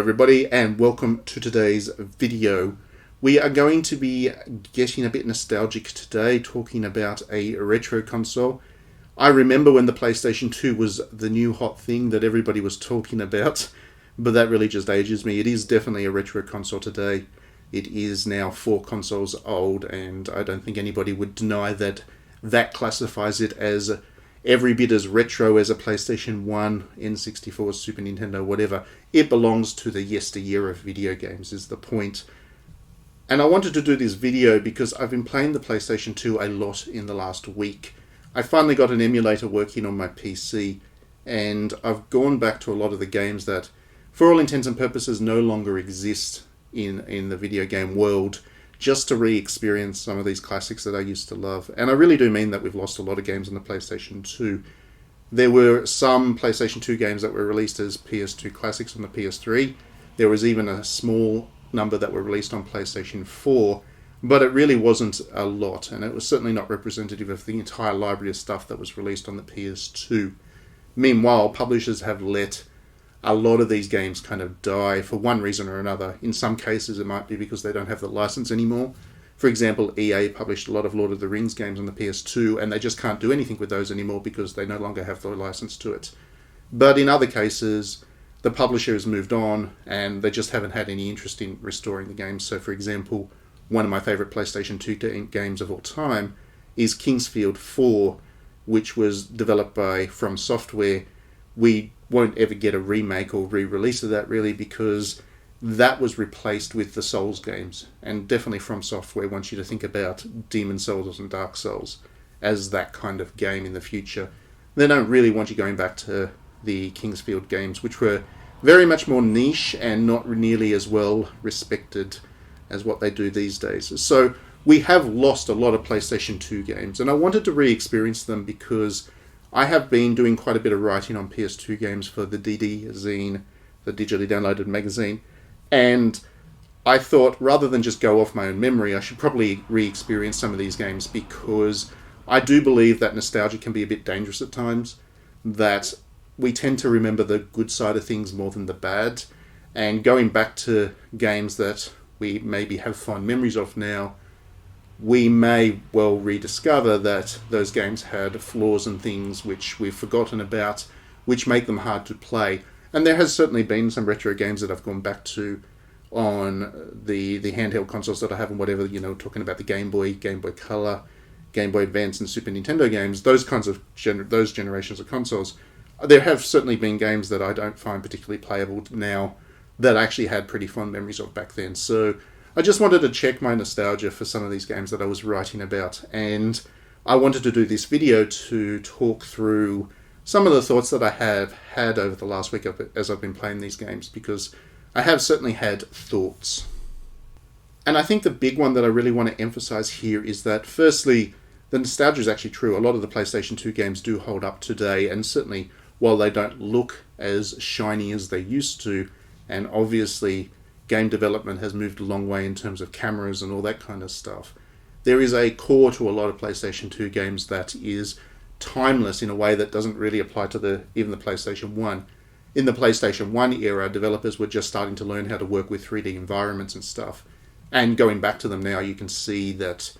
everybody, and welcome to today's video. We are going to be getting a bit nostalgic today, talking about a retro console. I remember when the PlayStation 2 was the new hot thing that everybody was talking about, but that really just ages me. It is definitely a retro console today. It is now 4 consoles old, and I don't think anybody would deny that that classifies it as every bit as retro as a PlayStation 1, N64, Super Nintendo, whatever. It belongs to the yesteryear of video games, is the point. And I wanted to do this video because I've been playing the PlayStation 2 a lot in the last week. I finally got an emulator working on my PC, and I've gone back to a lot of the games that, for all intents and purposes, no longer exist in the video game world, just to re-experience some of these classics that I used to love. And I really do mean that we've lost a lot of games on the PlayStation 2. There were some PlayStation 2 games that were released as PS2 classics on the PS3. There was even a small number that were released on PlayStation 4, but it really wasn't a lot, and it was certainly not representative of the entire library of stuff that was released on the PS2. Meanwhile, publishers have let a lot of these games kind of die for one reason or another. In some cases, it might be because they don't have the license anymore. For example, EA published a lot of Lord of the Rings games on the PS2, and they just can't do anything with those anymore because they no longer have the license to it. But in other cases, the publisher has moved on, and they just haven't had any interest in restoring the games. So, for example, one of my favourite PlayStation 2 games of all time is Kingsfield 4, which was developed by From Software. We won't ever get a remake or re-release of that, really, because that was replaced with the Souls games. And definitely From Software wants you to think about Demon Souls and Dark Souls as that kind of game in the future. They don't really want you going back to the Kingsfield games, which were very much more niche and not nearly as well respected as what they do these days. So we have lost a lot of PlayStation 2 games, and I wanted to re-experience them because I have been doing quite a bit of writing on PS2 games for the DD zine, the digitally downloaded magazine, and I thought rather than just go off my own memory, I should probably re-experience some of these games, because I do believe that nostalgia can be a bit dangerous at times, that we tend to remember the good side of things more than the bad, and going back to games that we maybe have fond memories of now, we may well rediscover that those games had flaws and things which we've forgotten about, which make them hard to play. And there has certainly been some retro games that I've gone back to on the handheld consoles that I have and whatever, talking about the Game Boy, Game Boy Color, Game Boy Advance and Super Nintendo games, those kinds of those generations of consoles. There have certainly been games that I don't find particularly playable now that I actually had pretty fond memories of back then. So I just wanted to check my nostalgia for some of these games that I was writing about, and I wanted to do this video to talk through some of the thoughts that I have had over the last week as I've been playing these games, because I have certainly had thoughts. And I think the big one that I really want to emphasize here is that, firstly, the nostalgia is actually true. A lot of the PlayStation 2 games do hold up today, and certainly while they don't look as shiny as they used to, and obviously game development has moved a long way in terms of cameras and all that kind of stuff, there is a core to a lot of PlayStation 2 games that is timeless in a way that doesn't really apply to even the PlayStation 1. In the PlayStation 1 era, developers were just starting to learn how to work with 3D environments and stuff. And going back to them now, you can see that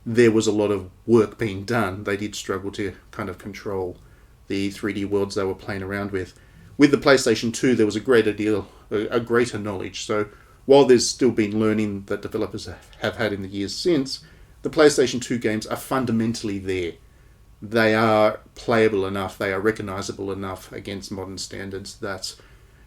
there was a lot of work being done. They did struggle to kind of control the 3D worlds they were playing around with. With the PlayStation 2, there was a greater knowledge. So while there's still been learning that developers have had in the years since, the PlayStation 2 games are fundamentally there. They are playable enough, they are recognizable enough against modern standards that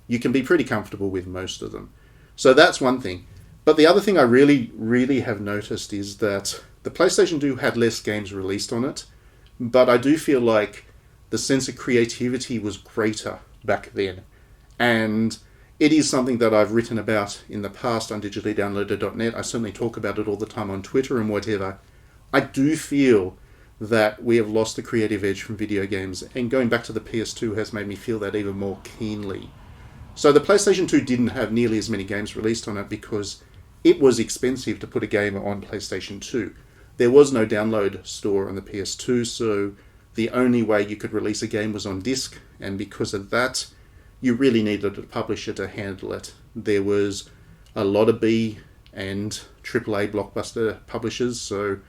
you can be pretty comfortable with most of them. So that's one thing. But the other thing I really, really have noticed is that the PlayStation 2 had less games released on it, but I do feel like the sense of creativity was greater back then. And it is something that I've written about in the past on digitallydownloaded.net. I certainly talk about it all the time on Twitter and whatever. I do feel that we have lost the creative edge from video games, and going back to the PS2 has made me feel that even more keenly. So the PlayStation 2 didn't have nearly as many games released on it because it was expensive to put a game on PlayStation 2. There was no download store on the PS2, so the only way you could release a game was on disc, and because of that, you really needed a publisher to handle it there was a lot of B and AAA blockbuster publishers, so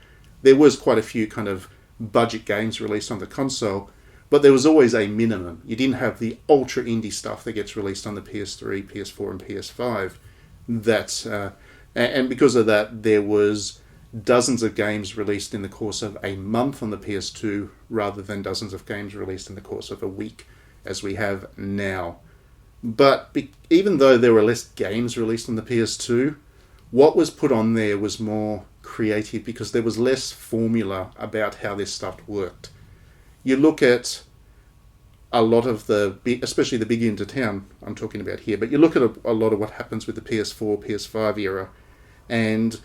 there was quite a few kind of budget games released on the console, but there was always a minimum. You didn't have the ultra indie stuff that gets released on the PS3, PS4, and PS5. And because of that, there was dozens of games released in the course of a month on the PS2 rather than dozens of games released in the course of a week, as we have now. But even though there were less games released on the PS2, what was put on there was more creative because there was less formula about how this stuff worked. You look at a lot of especially the big into town I'm talking about here, but you look at a lot of what happens with the PS4, PS5 era, and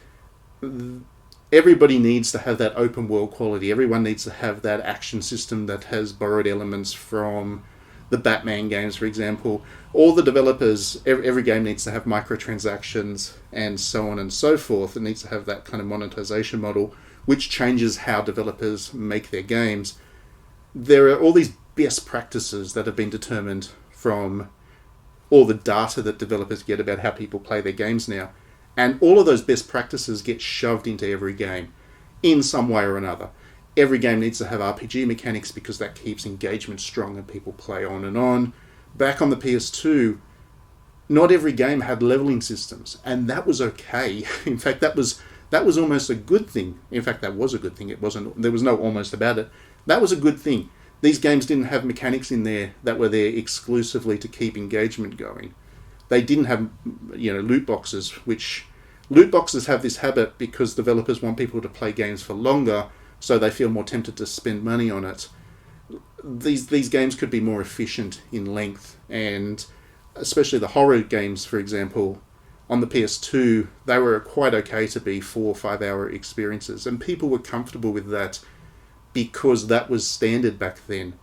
everybody needs to have that open world quality. Everyone needs to have that action system that has borrowed elements from the Batman games, for example. All the developers, every game needs to have microtransactions and so on and so forth. It needs to have that kind of monetization model, which changes how developers make their games. There are all these best practices that have been determined from all the data that developers get about how people play their games now. And all of those best practices get shoved into every game in some way or another. Every game needs to have RPG mechanics because that keeps engagement strong and people play on and on. Back on the PS2, not every game had leveling systems, and that was okay. In fact, that was almost a good thing. In fact, that was a good thing. There was no almost about it. That was a good thing. These games didn't have mechanics in there that were there exclusively to keep engagement going. They didn't have, loot boxes, which loot boxes have this habit because developers want people to play games for longer, so they feel more tempted to spend money on it. These games could be more efficient in length, and especially the horror games, for example, on the PS2, they were quite okay to be 4 or 5 hour experiences, and people were comfortable with that because that was standard back then.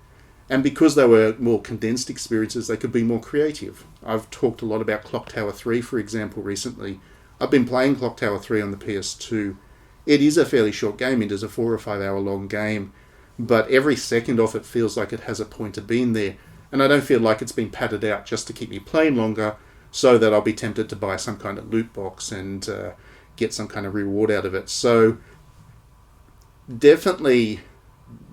And because they were more condensed experiences, they could be more creative. I've talked a lot about Clock Tower 3, for example, recently. I've been playing Clock Tower 3 on the PS2. It is a fairly short game. It is a 4 or 5 hour long game, but every second off it feels like it has a point of being there. And I don't feel like it's been padded out just to keep me playing longer so that I'll be tempted to buy some kind of loot box and get some kind of reward out of it. So definitely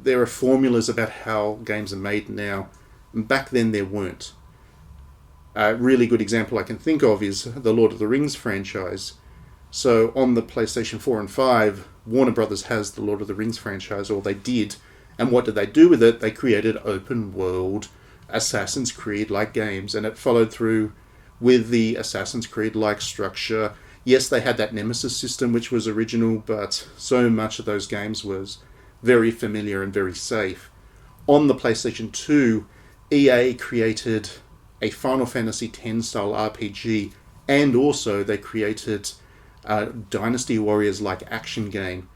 there are formulas about how games are made now. Back then there weren't. A really good example I can think of is the Lord of the Rings franchise. So on the PlayStation 4 and 5, Warner Brothers has the Lord of the Rings franchise, or they did. And what did they do with it? They created open world Assassin's Creed-like games, and it followed through with the Assassin's Creed-like structure. Yes, they had that Nemesis system, which was original, but so much of those games was very familiar and very safe. On the PlayStation 2, EA created a Final Fantasy X style RPG, and also they created a Dynasty Warriors-like action game.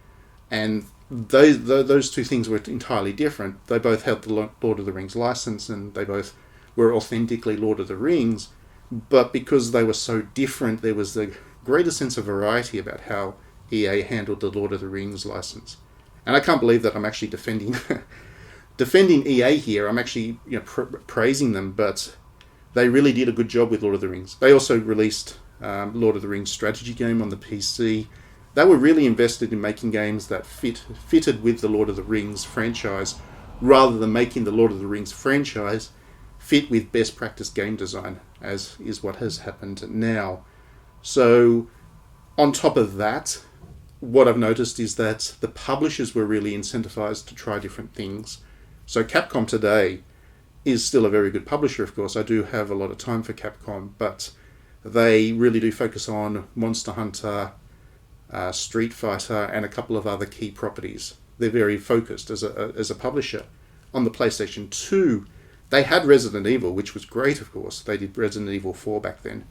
And those two things were entirely different. They both had the Lord of the Rings license, and they both were authentically Lord of the Rings, but because they were so different, there was a greater sense of variety about how EA handled the Lord of the Rings license. And I can't believe that I'm actually defending EA here. I'm actually praising them, but they really did a good job with Lord of the Rings. They also released Lord of the Rings strategy game on the PC. They were really invested in making games that fitted with the Lord of the Rings franchise, rather than making the Lord of the Rings franchise fit with best practice game design, as is what has happened now. So, on top of that, what I've noticed is that the publishers were really incentivized to try different things. So Capcom today is still a very good publisher, of course. I do have a lot of time for Capcom, but they really do focus on Monster Hunter, Street Fighter, and a couple of other key properties. They're very focused as a publisher. On the PlayStation 2, they had Resident Evil, which was great, of course. They did Resident Evil 4 back then.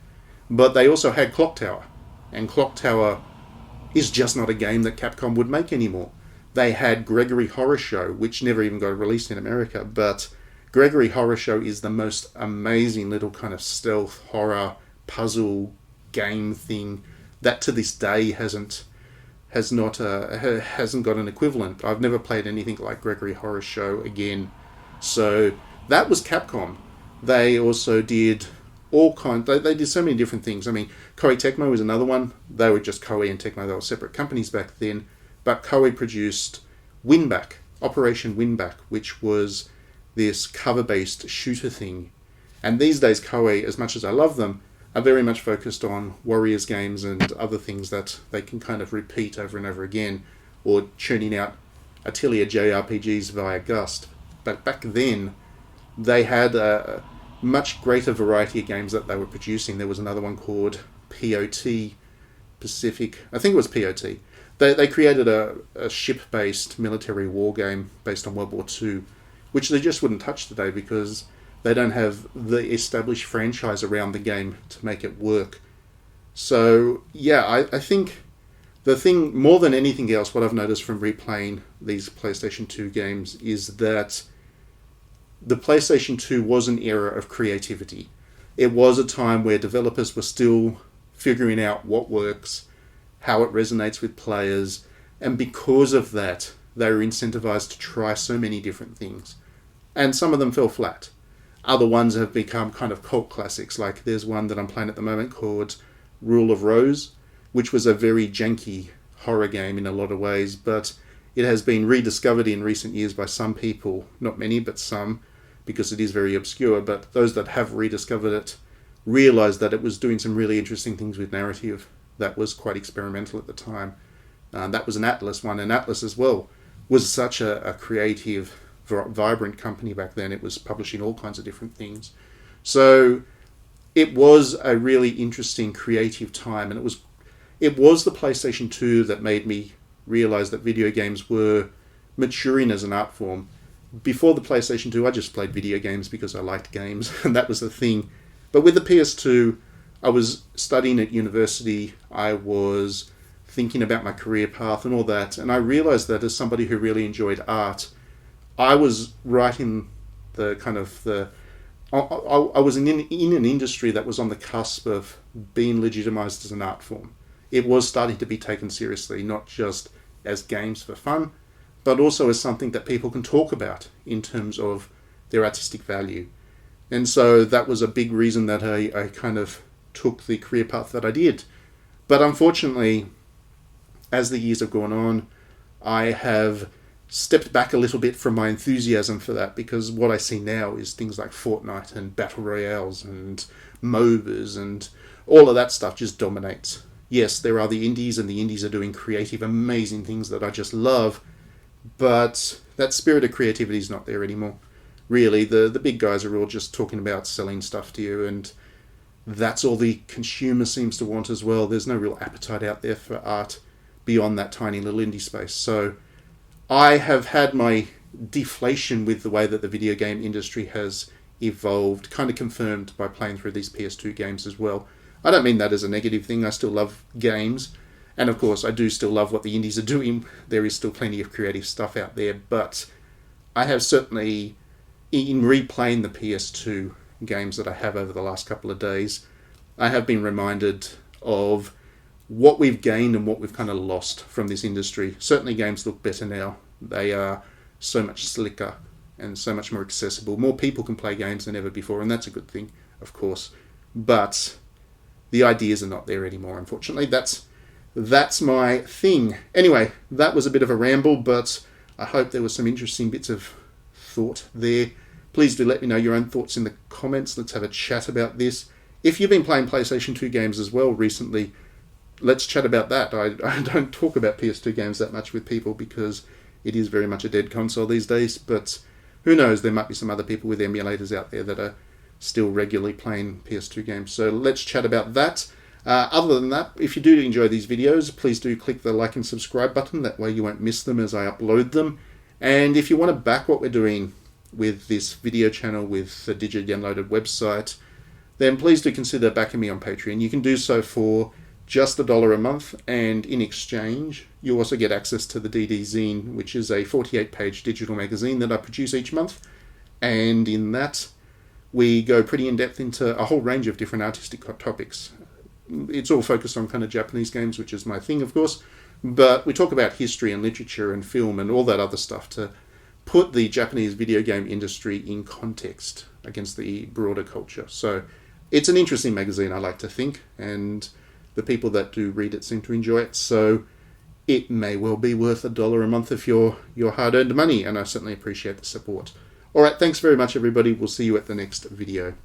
But they also had Clock Tower. And Clock Tower is just not a game that Capcom would make anymore. They had Gregory Horror Show, which never even got released in America, but Gregory Horror Show is the most amazing little kind of stealth horror puzzle game thing that to this day hasn't got an equivalent. I've never played anything like Gregory Horror Show again. So that was Capcom. They also did all kinds. They did so many different things. I mean, Koei Tecmo was another one. They were just Koei and Tecmo. They were separate companies back then. But Koei produced Winback, Operation Winback, which was this cover-based shooter thing. And these days, Koei, as much as I love them, are very much focused on Warriors games and other things that they can kind of repeat over and over again, or churning out Atelier JRPGs via Gust. But back then, they had a much greater variety of games that they were producing. There was another one called POT, Pacific, I think it was POT. They created a ship-based military war game based on World War II, which they just wouldn't touch today because they don't have the established franchise around the game to make it work. So, yeah, I think the thing, more than anything else, what I've noticed from replaying these PlayStation 2 games is that the PlayStation 2 was an era of creativity. It was a time where developers were still figuring out what works, how it resonates with players, and because of that, they were incentivized to try so many different things. And some of them fell flat. Other ones have become kind of cult classics, like there's one that I'm playing at the moment called Rule of Rose, which was a very janky horror game in a lot of ways, but it has been rediscovered in recent years by some people, not many, but some, because it is very obscure, but those that have rediscovered it realized that it was doing some really interesting things with narrative that was quite experimental at the time. That was an Atlas one, and Atlas as well was such a creative, vibrant company back then. It was publishing all kinds of different things. So it was a really interesting creative time, and it was the PlayStation 2 that made me realize that video games were maturing as an art form. Before the PlayStation 2, I just played video games because I liked games, and that was the thing. But with the PS2, I was studying at university, I was thinking about my career path and all that, and I realized that as somebody who really enjoyed art, I was right in the kind of the... I was in an industry that was on the cusp of being legitimized as an art form. It was starting to be taken seriously, not just as games for fun, but also as something that people can talk about in terms of their artistic value. And so that was a big reason that I kind of took the career path that I did. But unfortunately, as the years have gone on, I have stepped back a little bit from my enthusiasm for that, because what I see now is things like Fortnite and Battle Royales and MOBAs and all of that stuff just dominates. Yes, there are the indies, and the indies are doing creative, amazing things that I just love, but that spirit of creativity is not there anymore. Really, the big guys are all just talking about selling stuff to you, and that's all the consumer seems to want as well. There's no real appetite out there for art beyond that tiny little indie space. So I have had my deflation with the way that the video game industry has evolved, kind of confirmed by playing through these PS2 games as well. I don't mean that as a negative thing. I still love games. And of course, I do still love what the indies are doing. There is still plenty of creative stuff out there. But I have certainly, in replaying the PS2 games that I have over the last couple of days, I have been reminded of what we've gained and what we've kind of lost from this industry. Certainly games look better now. They are so much slicker and so much more accessible. More people can play games than ever before, and that's a good thing, of course. But the ideas are not there anymore, unfortunately. That's my thing. Anyway, that was a bit of a ramble, but I hope there were some interesting bits of thought there. Please do let me know your own thoughts in the comments. Let's have a chat about this. If you've been playing PlayStation 2 games as well recently, let's chat about that. I don't talk about PS2 games that much with people because it is very much a dead console these days, but who knows, there might be some other people with emulators out there that are still regularly playing PS2 games. So let's chat about that. Other than that, if you do enjoy these videos, please do click the like and subscribe button. That way you won't miss them as I upload them. And if you want to back what we're doing with this video channel, with the digitally downloaded website, then please do consider backing me on Patreon. You can do so for just $1 a month, and in exchange, you also get access to the DD Zine, which is a 48-page digital magazine that I produce each month. And in that, we go pretty in-depth into a whole range of different artistic topics. It's all focused on kind of Japanese games, which is my thing, of course, but we talk about history and literature and film and all that other stuff to put the Japanese video game industry in context against the broader culture. So it's an interesting magazine, I like to think, and the people that do read it seem to enjoy it, so it may well be worth $1 a month of your hard-earned money, and I certainly appreciate the support. Alright, thanks very much everybody, we'll see you at the next video.